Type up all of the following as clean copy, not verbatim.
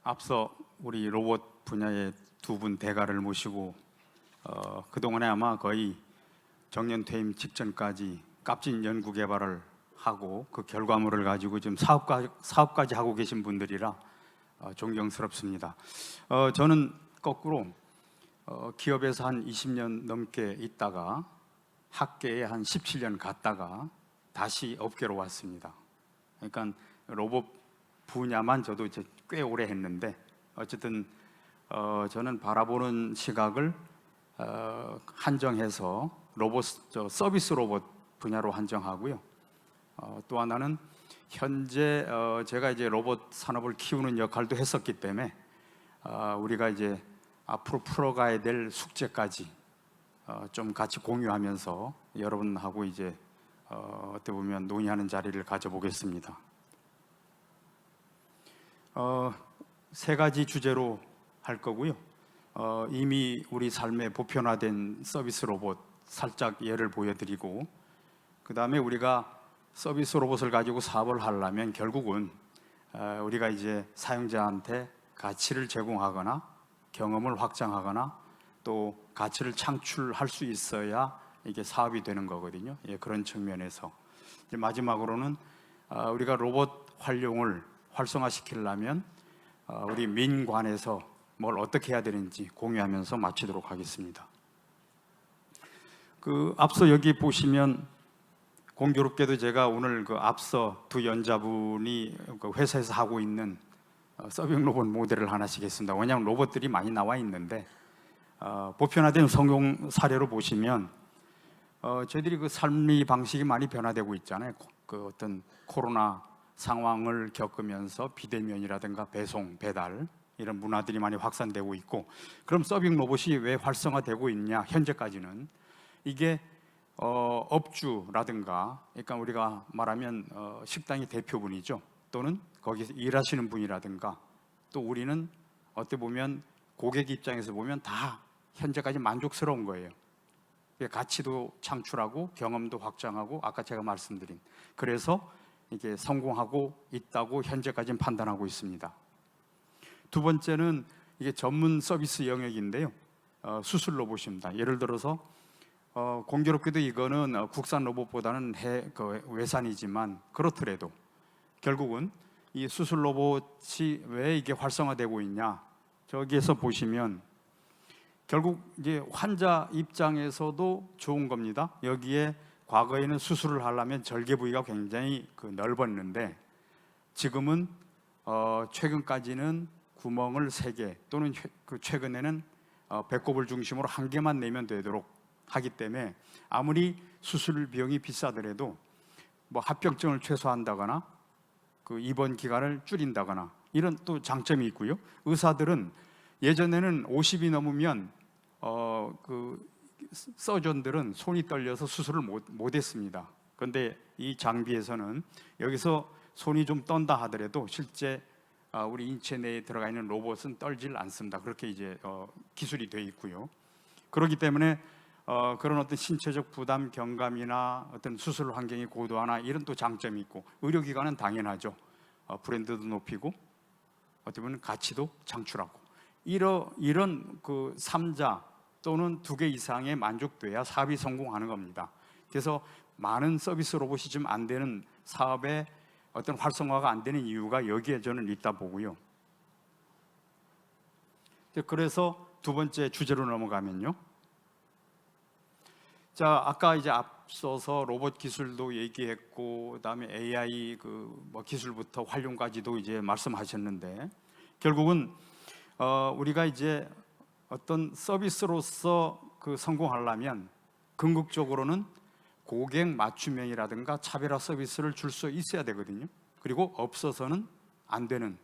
앞서 우리 로봇 분야의 두 분 대가를 모시고 그동안에 아마 거의 정년 퇴임 직전까지 값진 연구 개발을 하고 그 결과물을 가지고 지금 사업까지 하고 계신 분들이라 존경스럽습니다. 저는 거꾸로 기업에서 한 20년 넘게 있다가 학계에 한 17년 갔다가 다시 업계로 왔습니다. 그러니까 로봇 분야만 저도 이제 꽤 오래 했는데 어쨌든 저는 바라보는 시각을 한정해서 서비스 로봇 분야로 한정하고요. 또 하나는 현재 제가 이제 로봇 산업을 키우는 역할도 했었기 때문에 우리가 이제 앞으로 풀어가야 될 숙제까지 좀 같이 공유하면서 여러분하고 이제 어떻게 보면 논의하는 자리를 가져보겠습니다. 세 가지 주제로 할 거고요. 이미 우리 삶에 보편화된 서비스 로봇 살짝 예를 보여드리고, 그 다음에 우리가 서비스 로봇을 가지고 사업을 하려면 결국은 우리가 이제 사용자한테 가치를 제공하거나 경험을 확장하거나 또 가치를 창출할 수 있어야 이게 사업이 되는 거거든요. 예, 그런 측면에서 이제 마지막으로는 우리가 로봇 활용을 활성화시키려면 우리 민관에서 뭘 어떻게 해야 되는지 공유하면서 마치도록 하겠습니다. 앞서 여기 보시면 공교롭게도 제가 오늘 앞서 두 연자분이 회사에서 하고 있는 서빙 로봇 모델을 하나씩 했습니다. 왜냐하면 로봇들이 많이 나와 있는데 보편화된 성공 사례로 보시면 저희들이 삶의 방식이 많이 변화되고 있잖아요. 어떤 코로나 상황을 겪으면서 비대면이라든가 배송, 배달 이런 문화들이 많이 확산되고 있고, 그럼 서빙 로봇이 왜 활성화되고 있냐? 현재까지는 이게 업주라든가, 그러니까 우리가 말하면 식당의 대표분이죠. 또는 거기서 일하시는 분이라든가, 또 우리는 어떻게 보면 고객 입장에서 보면 다 현재까지 만족스러운 거예요. 가치도 창출하고 경험도 확장하고, 아까 제가 말씀드린, 그래서 이게 성공하고 있다고 현재까지는 판단하고 있습니다. 두 번째는 이게 전문 서비스 영역인데요. 수술 로봇입니다. 예를 들어서 공교롭게도 이거는 국산 로봇보다는 외산이지만 그렇더라도 결국은 이 수술 로봇이 왜 이게 활성화되고 있냐? 저기에서 보시면 결국 이제 환자 입장에서도 좋은 겁니다. 여기에 과거에는 수술을 하려면 절개 부위가 굉장히 넓었는데 지금은 최근까지는 구멍을 3개 또는 최근에는 배꼽을 중심으로 1개만 내면 되도록 하기 때문에 아무리 수술 비용이 비싸더라도 뭐 합병증을 최소화한다거나 입원 기간을 줄인다거나 이런 또 장점이 있고요. 의사들은 예전에는 50이 넘으면 서전들은 손이 떨려서 수술을 못했습니다. 그런데 이 장비에서는 여기서 손이 좀 떤다 하더라도 실제 우리 인체 내에 들어가 있는 로봇은 떨질 않습니다. 그렇게 이제 기술이 되어 있고요. 그렇기 때문에 그런 어떤 신체적 부담 경감이나 어떤 수술 환경의 고도화나 이런 또 장점이 있고, 의료기관은 당연하죠. 브랜드도 높이고 어떻게 보면 가치도 창출하고 이런 3자 또는 2개 이상의 만족돼야 사업이 성공하는 겁니다. 그래서 많은 서비스 로봇이 좀 안 되는 사업에 어떤 활성화가 안 되는 이유가 여기에 저는 있다 보고요. 그래서 두 번째 주제로 넘어가면요. 자, 아까 이제 앞서서 로봇 기술도 얘기했고, 그다음에 AI 기술부터 활용까지도 이제 말씀하셨는데, 결국은 우리가 이제 어떤 서비스로서 성공하려면 궁극적으로는 고객 맞춤형이라든가 차별화 서비스를 줄 수 있어야 되거든요. 그리고 없어서는 안 되는,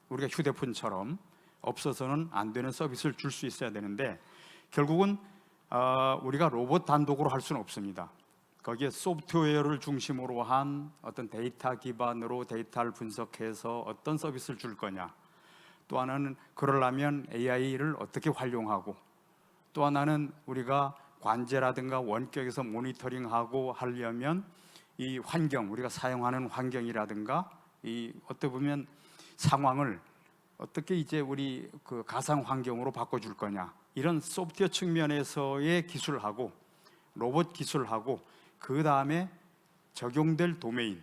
우리가 휴대폰처럼 없어서는 안 되는 서비스를 줄 수 있어야 되는데, 결국은 우리가 로봇 단독으로 할 수는 없습니다. 거기에 소프트웨어를 중심으로 한 어떤 데이터 기반으로 데이터를 분석해서 어떤 서비스를 줄 거냐, 또 하나는 그러려면 AI를 어떻게 활용하고, 또 하나는 우리가 관제라든가 원격에서 모니터링하고 하려면 이 환경, 우리가 사용하는 환경이라든가 이 어떻게 보면 상황을 어떻게 이제 우리 그 가상 환경으로 바꿔줄 거냐, 이런 소프트웨어 측면에서의 기술하고 로봇 기술하고 그 다음에 적용될 도메인,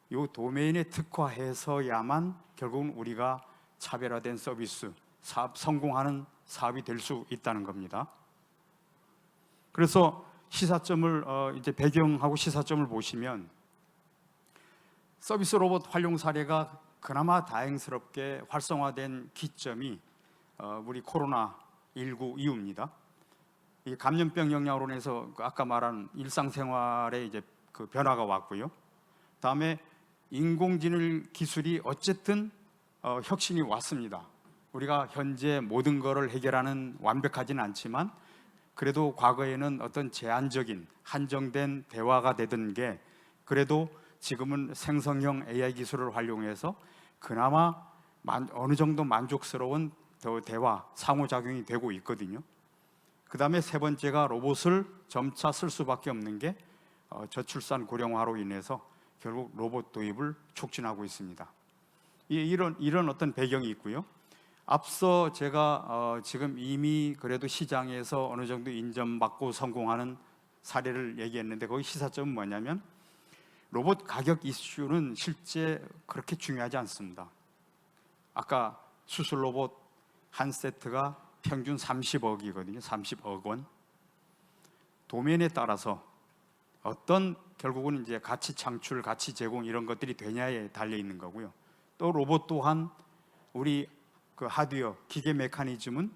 이 도메인에 특화해서야만 결국은 우리가 차별화된 서비스, 사업, 성공하는 사업이 될 수 있다는 겁니다. 그래서 시사점을 이제 배경하고 시사점을 보시면 서비스 로봇 활용 사례가 그나마 다행스럽게 활성화된 기점이 우리 코로나19 이후입니다. 이 감염병 영향으로 인해서 아까 말한 일상생활에 이제 그 변화가 왔고요. 다음에 인공지능 기술이 어쨌든 혁신이 왔습니다. 우리가 현재 모든 것을 해결하는 완벽하지는 않지만 그래도 과거에는 어떤 제한적인 한정된 대화가 되던 게 그래도 지금은 생성형 AI 기술을 활용해서 그나마 어느 정도 만족스러운 대화, 상호작용이 되고 있거든요. 그 다음에 세 번째가 로봇을 점차 쓸 수밖에 없는 게 저출산 고령화로 인해서 결국 로봇 도입을 촉진하고 있습니다. 이런 어떤 배경이 있고요. 앞서 제가 지금 이미 그래도 시장에서 어느 정도 인정받고 성공하는 사례를 얘기했는데 거기 시사점은 뭐냐면 로봇 가격 이슈는 실제 그렇게 중요하지 않습니다. 아까 수술 로봇 한 세트가 평균 30억이거든요. 30억 원. 도면에 따라서 어떤 결국은 이제 가치 창출, 가치 제공 이런 것들이 되냐에 달려 있는 거고요. 또 로봇 또한 우리 그 하드웨어, 기계 메커니즘은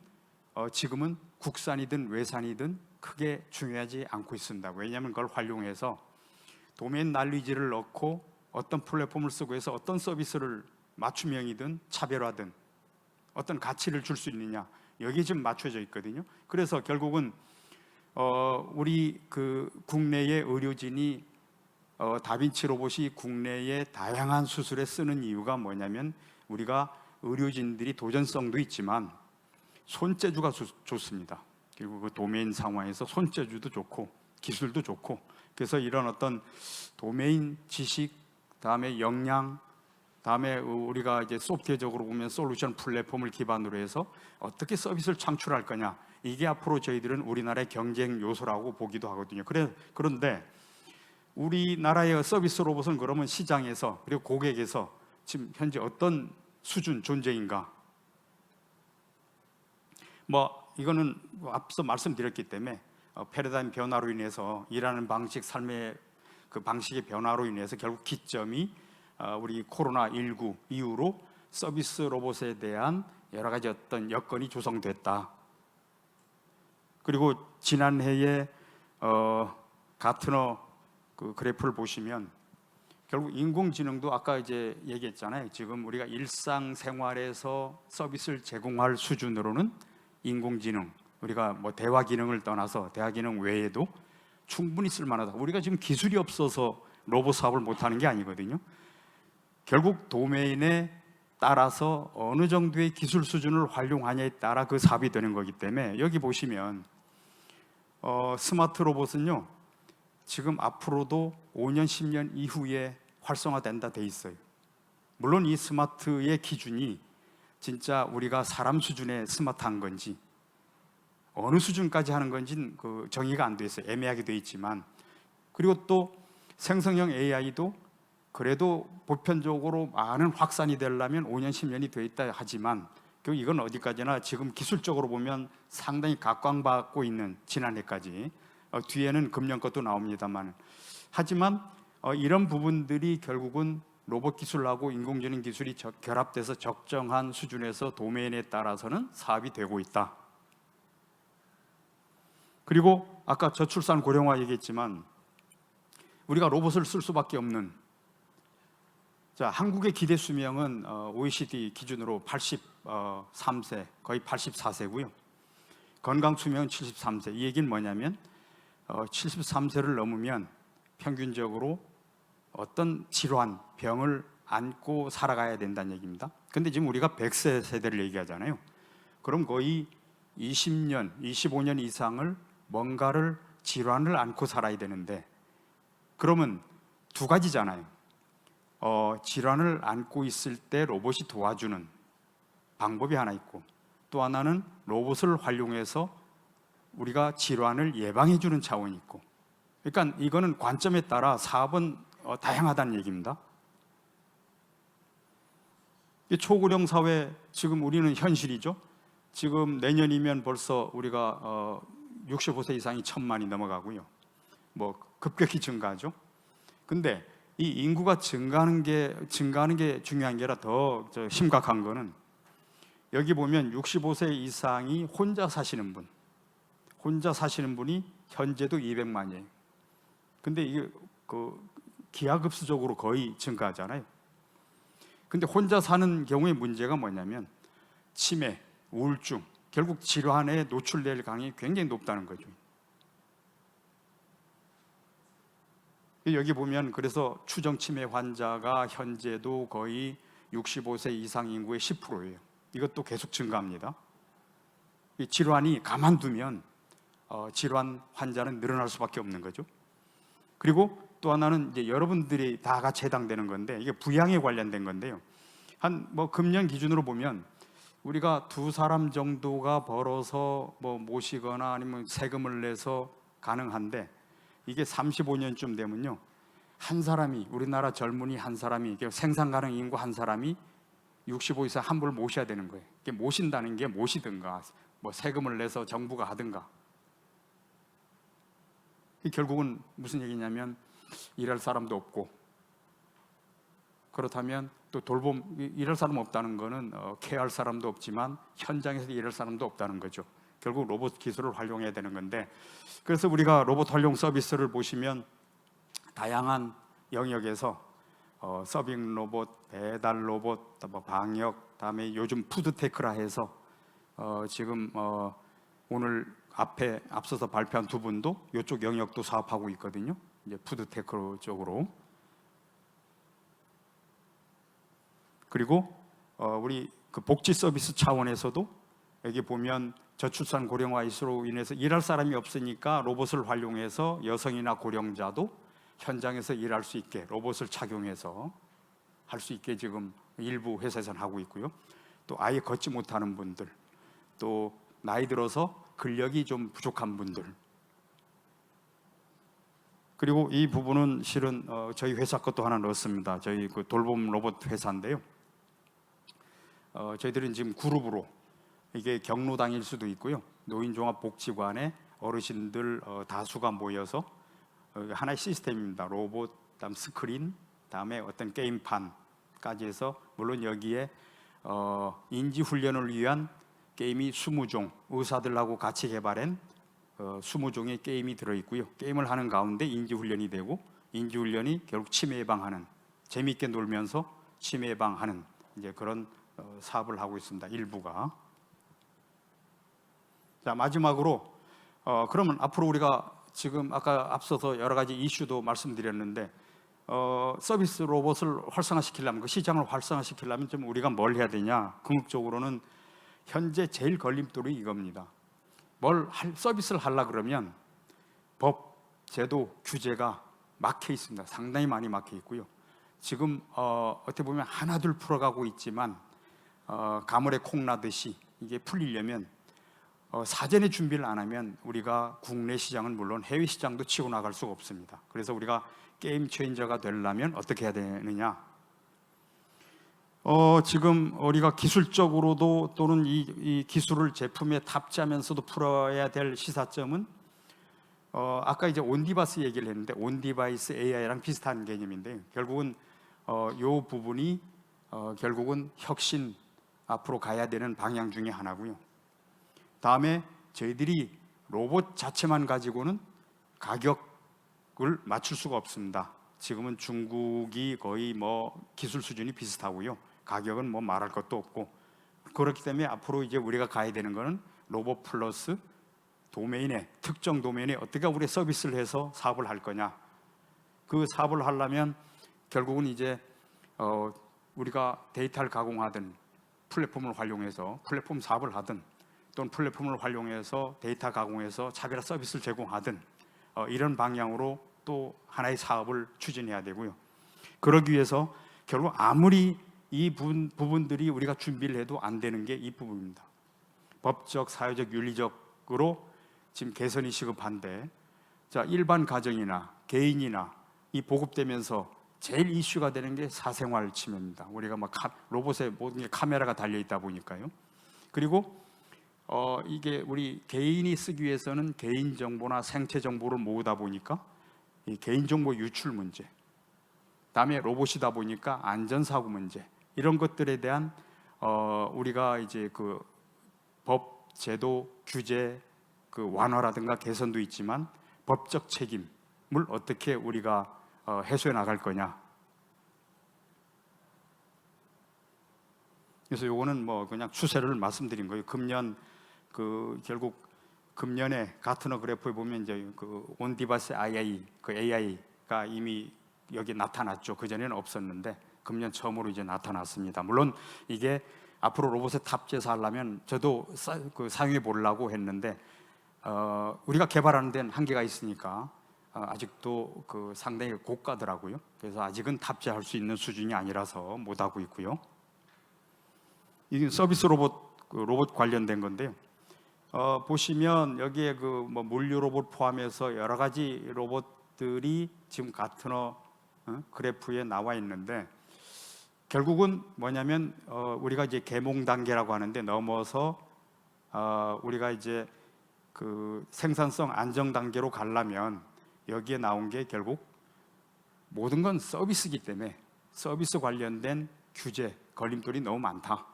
지금은 국산이든 외산이든 크게 중요하지 않고 있습니다. 왜냐하면 그걸 활용해서 도메인 난리지를 넣고 어떤 플랫폼을 쓰고 해서 어떤 서비스를 맞춤형이든 차별화든 어떤 가치를 줄 수 있느냐, 여기에 좀 맞춰져 있거든요. 그래서 결국은 우리 그 국내의 의료진이 다빈치 로봇이 국내의 다양한 수술에 쓰는 이유가 뭐냐면 우리가 의료진들이 도전성도 있지만 손재주가 좋습니다. 그리고 그 도메인 상황에서 손재주도 좋고 기술도 좋고, 그래서 이런 어떤 도메인 지식, 다음에 역량, 다음에 우리가 이제 소프트웨어적으로 보면 솔루션 플랫폼을 기반으로 해서 어떻게 서비스를 창출할 거냐, 이게 앞으로 저희들은 우리나라의 경쟁 요소라고 보기도 하거든요. 그런데 우리나라의 서비스 로봇은 그러면 시장에서 그리고 고객에서 지금 현재 어떤 수준 존재인가? 이거는 앞서 말씀드렸기 때문에 패러다임 변화로 인해서 일하는 방식, 삶의 그 방식의 변화로 인해서 결국 기점이 우리 코로나19 이후로 서비스 로봇에 대한 여러 가지 어떤 여건이 조성됐다. 그리고 지난해에 가트너 그 그래프를 보시면 결국 인공지능도 아까 이제 얘기했잖아요. 지금 우리가 일상생활에서 서비스를 제공할 수준으로는 인공지능, 우리가 뭐 대화 기능을 떠나서 대화 기능 외에도 충분히 쓸만하다. 우리가 지금 기술이 없어서 로봇 사업을 못하는 게 아니거든요. 결국 도메인에 따라서 어느 정도의 기술 수준을 활용하냐에 따라 그 사업이 되는 거기 때문에 여기 보시면 스마트 로봇은요 지금 앞으로도 5년, 10년 이후에 활성화된다 돼 있어요. 물론 이 스마트의 기준이 진짜 우리가 사람 수준의 스마트한 건지 어느 수준까지 하는 건지는 그 정의가 안 돼 있어요. 애매하게 돼 있지만, 그리고 또 생성형 AI도 그래도 보편적으로 많은 확산이 되려면 5년, 10년이 돼 있다 하지만 이건 어디까지나 지금 기술적으로 보면 상당히 각광받고 있는 지난해까지, 뒤에는 금년 것도 나옵니다만, 하지만 이런 부분들이 결국은 로봇 기술하고 인공지능 기술이 결합돼서 적정한 수준에서 도메인에 따라서는 사업이 되고 있다. 그리고 아까 저출산 고령화 얘기했지만 우리가 로봇을 쓸 수밖에 없는, 자, 한국의 기대 수명은 OECD 기준으로 83세, 거의 84세고요. 건강 수명은 73세. 이 얘기는 뭐냐면 73세를 넘으면 평균적으로 어떤 질환, 병을 안고 살아가야 된다는 얘기입니다. 근데 지금 우리가 100세 세대를 얘기하잖아요. 그럼 거의 20년, 25년 이상을 뭔가를 질환을 안고 살아야 되는데, 그러면 두 가지잖아요. 질환을 안고 있을 때 로봇이 도와주는, 방법이 하나 있고, 또 하나는 로봇을 활용해서 우리가 질환을 예방해 주는 차원이 있고, 그러니까 이거는 관점에 따라 사업은 다양하다는 얘기입니다. 이 초고령 사회, 지금 우리는 현실이죠. 지금 내년이면 벌써 우리가 65세 이상이 1,000만이 넘어가고요. 뭐 급격히 증가하죠. 근데 이 인구가 증가하는 게 중요한 게 아니라 더 심각한 거는, 여기 보면 65세 이상이 혼자 사시는 분이 현재도 200만이에요. 근데 이게 기하급수적으로 거의 증가하잖아요. 근데 혼자 사는 경우의 문제가 뭐냐면 치매, 우울증, 결국 질환에 노출될 가능성이 굉장히 높다는 거죠. 여기 보면 그래서 추정 치매 환자가 현재도 거의 65세 이상 인구의 10%예요. 이것도 계속 증가합니다. 이 질환이 가만두면 질환 환자는 늘어날 수밖에 없는 거죠. 그리고 또 하나는 이제 여러분들이 다 같이 해당되는 건데, 이게 부양에 관련된 건데요. 금년 기준으로 보면 우리가 2사람 정도가 벌어서 모시거나 아니면 세금을 내서 가능한데, 이게 35년쯤 되면요, 한 사람이, 우리나라 젊은이 한 사람이, 생산 가능 인구 한 사람이 65 이상 한 분을 모셔야 되는 거예요. 이게 모신다는 게 모시든가 세금을 내서 정부가 하든가. 결국은 무슨 얘기냐면 일할 사람도 없고, 그렇다면 또 일할 사람 없다는 거는 케어할 사람도 없지만 현장에서 일할 사람도 없다는 거죠. 결국 로봇 기술을 활용해야 되는 건데, 그래서 우리가 로봇 활용 서비스를 보시면 다양한 영역에서 서빙 로봇, 배달 로봇, 방역, 다음에 요즘 푸드테크라 해서 지금 오늘 앞서서 발표한 두 분도 이쪽 영역도 사업하고 있거든요. 이제 푸드테크 쪽으로. 그리고 우리 복지 서비스 차원에서도 여기 보면 저출산 고령화 이슈로 인해서 일할 사람이 없으니까 로봇을 활용해서 여성이나 고령자도 현장에서 일할 수 있게 로봇을 착용해서 할 수 있게 지금 일부 회사에서는 하고 있고요. 또 아예 걷지 못하는 분들, 또 나이 들어서 근력이 좀 부족한 분들, 그리고 이 부분은 실은 저희 회사 것도 하나 넣었습니다. 저희 돌봄 로봇 회사인데요. 저희들은 지금 그룹으로, 이게 경로당일 수도 있고요, 노인종합복지관에 어르신들 다수가 모여서 하나의 시스템입니다. 로봇, 다음 스크린, 다음에 어떤 게임판까지 해서, 물론 여기에 인지훈련을 위한 게임이 20종, 의사들하고 같이 개발한 20종의 게임이 들어있고요. 게임을 하는 가운데 인지훈련이 되고, 인지훈련이 결국 치매 예방하는, 재미있게 놀면서 치매 예방하는 이제 그런 사업을 하고 있습니다. 일부가. 자, 마지막으로 그러면 앞으로 우리가 지금 아까 앞서서 여러 가지 이슈도 말씀드렸는데, 서비스 로봇을 활성화시키려면, 그 시장을 활성화시키려면 좀 우리가 뭘 해야 되냐? 궁극적으로는 현재 제일 걸림돌이 이겁니다. 서비스를 하려고 그러면 법, 제도, 규제가 막혀 있습니다. 상당히 많이 막혀 있고요. 지금 어떻게 보면 하나둘 풀어가고 있지만 가물에 콩 나듯이 이게 풀리려면 사전에 준비를 안 하면 우리가 국내 시장은 물론 해외 시장도 치고 나갈 수가 없습니다. 그래서 우리가 게임 체인저가 되려면 어떻게 해야 되느냐? 지금 우리가 기술적으로도 또는 이 기술을 제품에 탑재하면서도 풀어야 될 시사점은 아까 이제 온디바이스 얘기를 했는데, 온디바이스 AI랑 비슷한 개념인데, 결국은 이 부분이 결국은 혁신 앞으로 가야 되는 방향 중에 하나고요. 다음에 저희들이 로봇 자체만 가지고는 가격을 맞출 수가 없습니다. 지금은 중국이 거의 기술 수준이 비슷하고요. 가격은 말할 것도 없고, 그렇기 때문에 앞으로 이제 우리가 가야 되는 거는 로봇 플러스 도메인에, 특정 도메인에 어떻게 우리 서비스를 해서 사업을 할 거냐. 그 사업을 하려면 결국은 이제 우리가 데이터를 가공하든 플랫폼을 활용해서 플랫폼 사업을 하든, 또는 플랫폼을 활용해서 데이터 가공해서 차별화 서비스를 제공하든 이런 방향으로 또 하나의 사업을 추진해야 되고요. 그러기 위해서 결국 아무리 이 부분들이 우리가 준비를 해도 안 되는 게 이 부분입니다. 법적, 사회적, 윤리적으로 지금 개선이 시급한데, 자, 일반 가정이나 개인이나 이 보급되면서 제일 이슈가 되는 게 사생활 침해입니다. 우리가 막 로봇에 모든 게 카메라가 달려 있다 보니까요. 그리고 이게 우리 개인이 쓰기 위해서는 개인 정보나 생체 정보를 모으다 보니까 이 개인 정보 유출 문제, 다음에 로봇이다 보니까 안전사고 문제, 이런 것들에 대한 우리가 이제 그 법, 제도, 규제 그 완화라든가 개선도 있지만 법적 책임을 어떻게 우리가 해소해 나갈 거냐. 그래서 요거는 뭐 그냥 추세를 말씀드린 거예요. 금년 결국 금년에 가트너 그래프에 보면 이제 그 온 디바이스 AI, 그 AI가 이미 여기 나타났죠. 그 전에는 없었는데 금년 처음으로 이제 나타났습니다. 물론 이게 앞으로 로봇에 탑재해서 하려면 저도 사용해 보려고 했는데 우리가 개발하는 데는 한계가 있으니까 아직도 그 상당히 고가더라고요. 그래서 아직은 탑재할 수 있는 수준이 아니라서 못 하고 있고요. 이게 서비스 로봇 관련된 건데요. 보시면 여기에 그 뭐 물류 로봇 포함해서 여러 가지 로봇들이 지금 가트너 그래프에 나와 있는데, 결국은 뭐냐면 우리가 이제 개몽 단계라고 하는데 넘어서 우리가 이제 그 생산성 안정 단계로 가려면 여기에 나온 게 결국 모든 건 서비스이기 때문에 서비스 관련된 규제, 걸림돌이 너무 많다.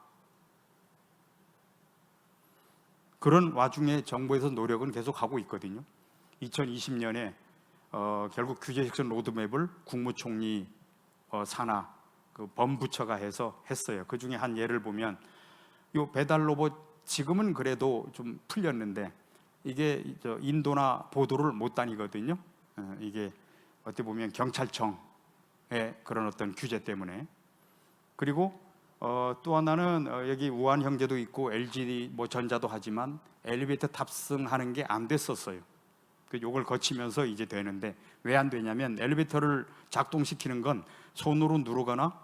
그런 와중에 정부에서 노력은 계속 하고 있거든요. 2020년에 결국 규제 혁신 로드맵을 국무총리 산하 그 범부처가 해서 했어요. 그 중에 한 예를 보면 요 배달 로봇 지금은 그래도 좀 풀렸는데 이게 인도나 보도를 못 다니거든요. 이게 어떻게 보면 경찰청의 그런 어떤 규제 때문에. 그리고 또 하나는 여기 우한 형제도 있고 LG 뭐 전자도 하지만 엘리베이터 탑승하는 게 안 됐었어요. 요걸 거치면서 이제 되는데 왜 안 되냐면 엘리베이터를 작동시키는 건 손으로 누르거나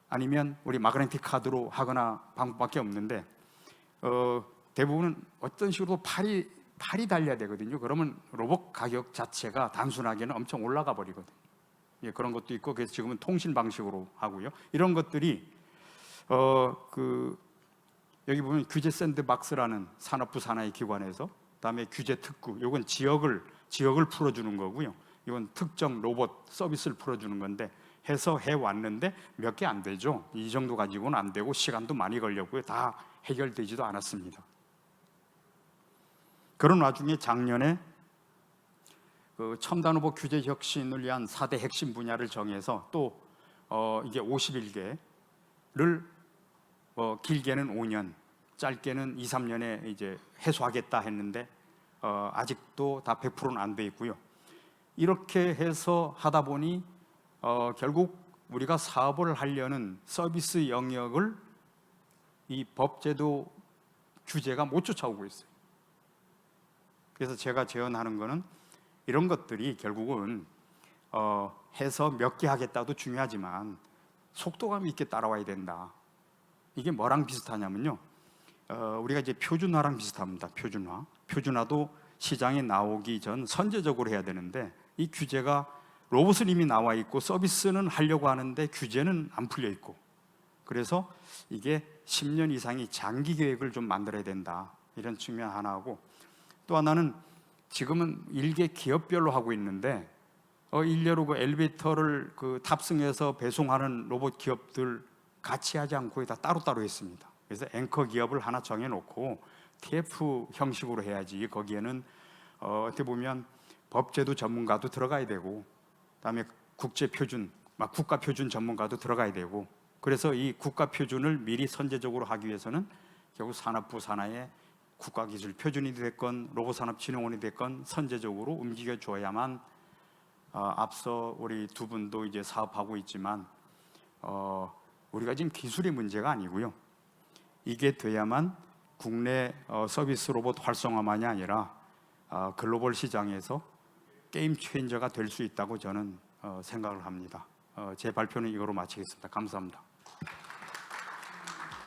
아니면 우리 마그네틱 카드로 하거나 방법밖에 없는데 대부분은 어떤 식으로 팔이 달려야 되거든요. 그러면 로봇 가격 자체가 단순하게는 엄청 올라가 버리거든요. 예, 그런 것도 있고, 그래서 지금은 통신 방식으로 하고요. 이런 것들이 여기 보면 규제 샌드박스라는 산업부 산하의 기관에서, 그다음에 규제 특구, 이건 지역을 풀어주는 거고요. 이건 특정 로봇 서비스를 풀어주는 건데 해서 해왔는데 몇 개 안 되죠. 이 정도 가지고는 안 되고 시간도 많이 걸렸고요. 다 해결되지도 않았습니다. 그런 와중에 작년에 그 첨단 로봇 규제 혁신을 위한 4대 핵심 분야를 정해서 또 이게 51개를 길게는 5년, 짧게는 2, 3년에 이제 해소하겠다 했는데 아직도 다 100%는 안 돼 있고요. 이렇게 해서 하다 보니 결국 우리가 사업을 하려는 서비스 영역을 이 법제도 규제가 못 쫓아오고 있어요. 그래서 제가 제언하는 거는 이런 것들이 결국은 해서 몇 개 하겠다도 중요하지만 속도감 있게 따라와야 된다. 이게 뭐랑 비슷하냐면요, 우리가 이제 표준화랑 비슷합니다. 표준화도 시장에 나오기 전 선제적으로 해야 되는데 이 규제가 로봇은 이미 나와 있고 서비스는 하려고 하는데 규제는 안 풀려 있고, 그래서 이게 10년 이상의 장기 계획을 좀 만들어야 된다, 이런 측면 하나하고, 또 하나는 지금은 일개 기업별로 하고 있는데 일례로 그 엘리베이터를 탑승해서 배송하는 로봇 기업들 같이 하지 않고 다 따로따로 했습니다. 그래서 앵커 기업을 하나 정해놓고 TF 형식으로 해야지. 거기에는 어떻게 보면 법제도 전문가도 들어가야 되고, 그다음에 국제표준, 국가표준 전문가도 들어가야 되고, 그래서 이 국가표준을 미리 선제적으로 하기 위해서는 결국 산업부 산하에 국가기술표준이 됐건 로봇산업진흥원이 됐건 선제적으로 움직여줘야만 앞서 우리 두 분도 이제 사업하고 있지만 우리가 지금 기술의 문제가 아니고요. 이게 돼야만 국내 서비스 로봇 활성화만이 아니라 글로벌 시장에서 게임 체인저가 될 수 있다고 저는 생각을 합니다. 제 발표는 이거로 마치겠습니다. 감사합니다.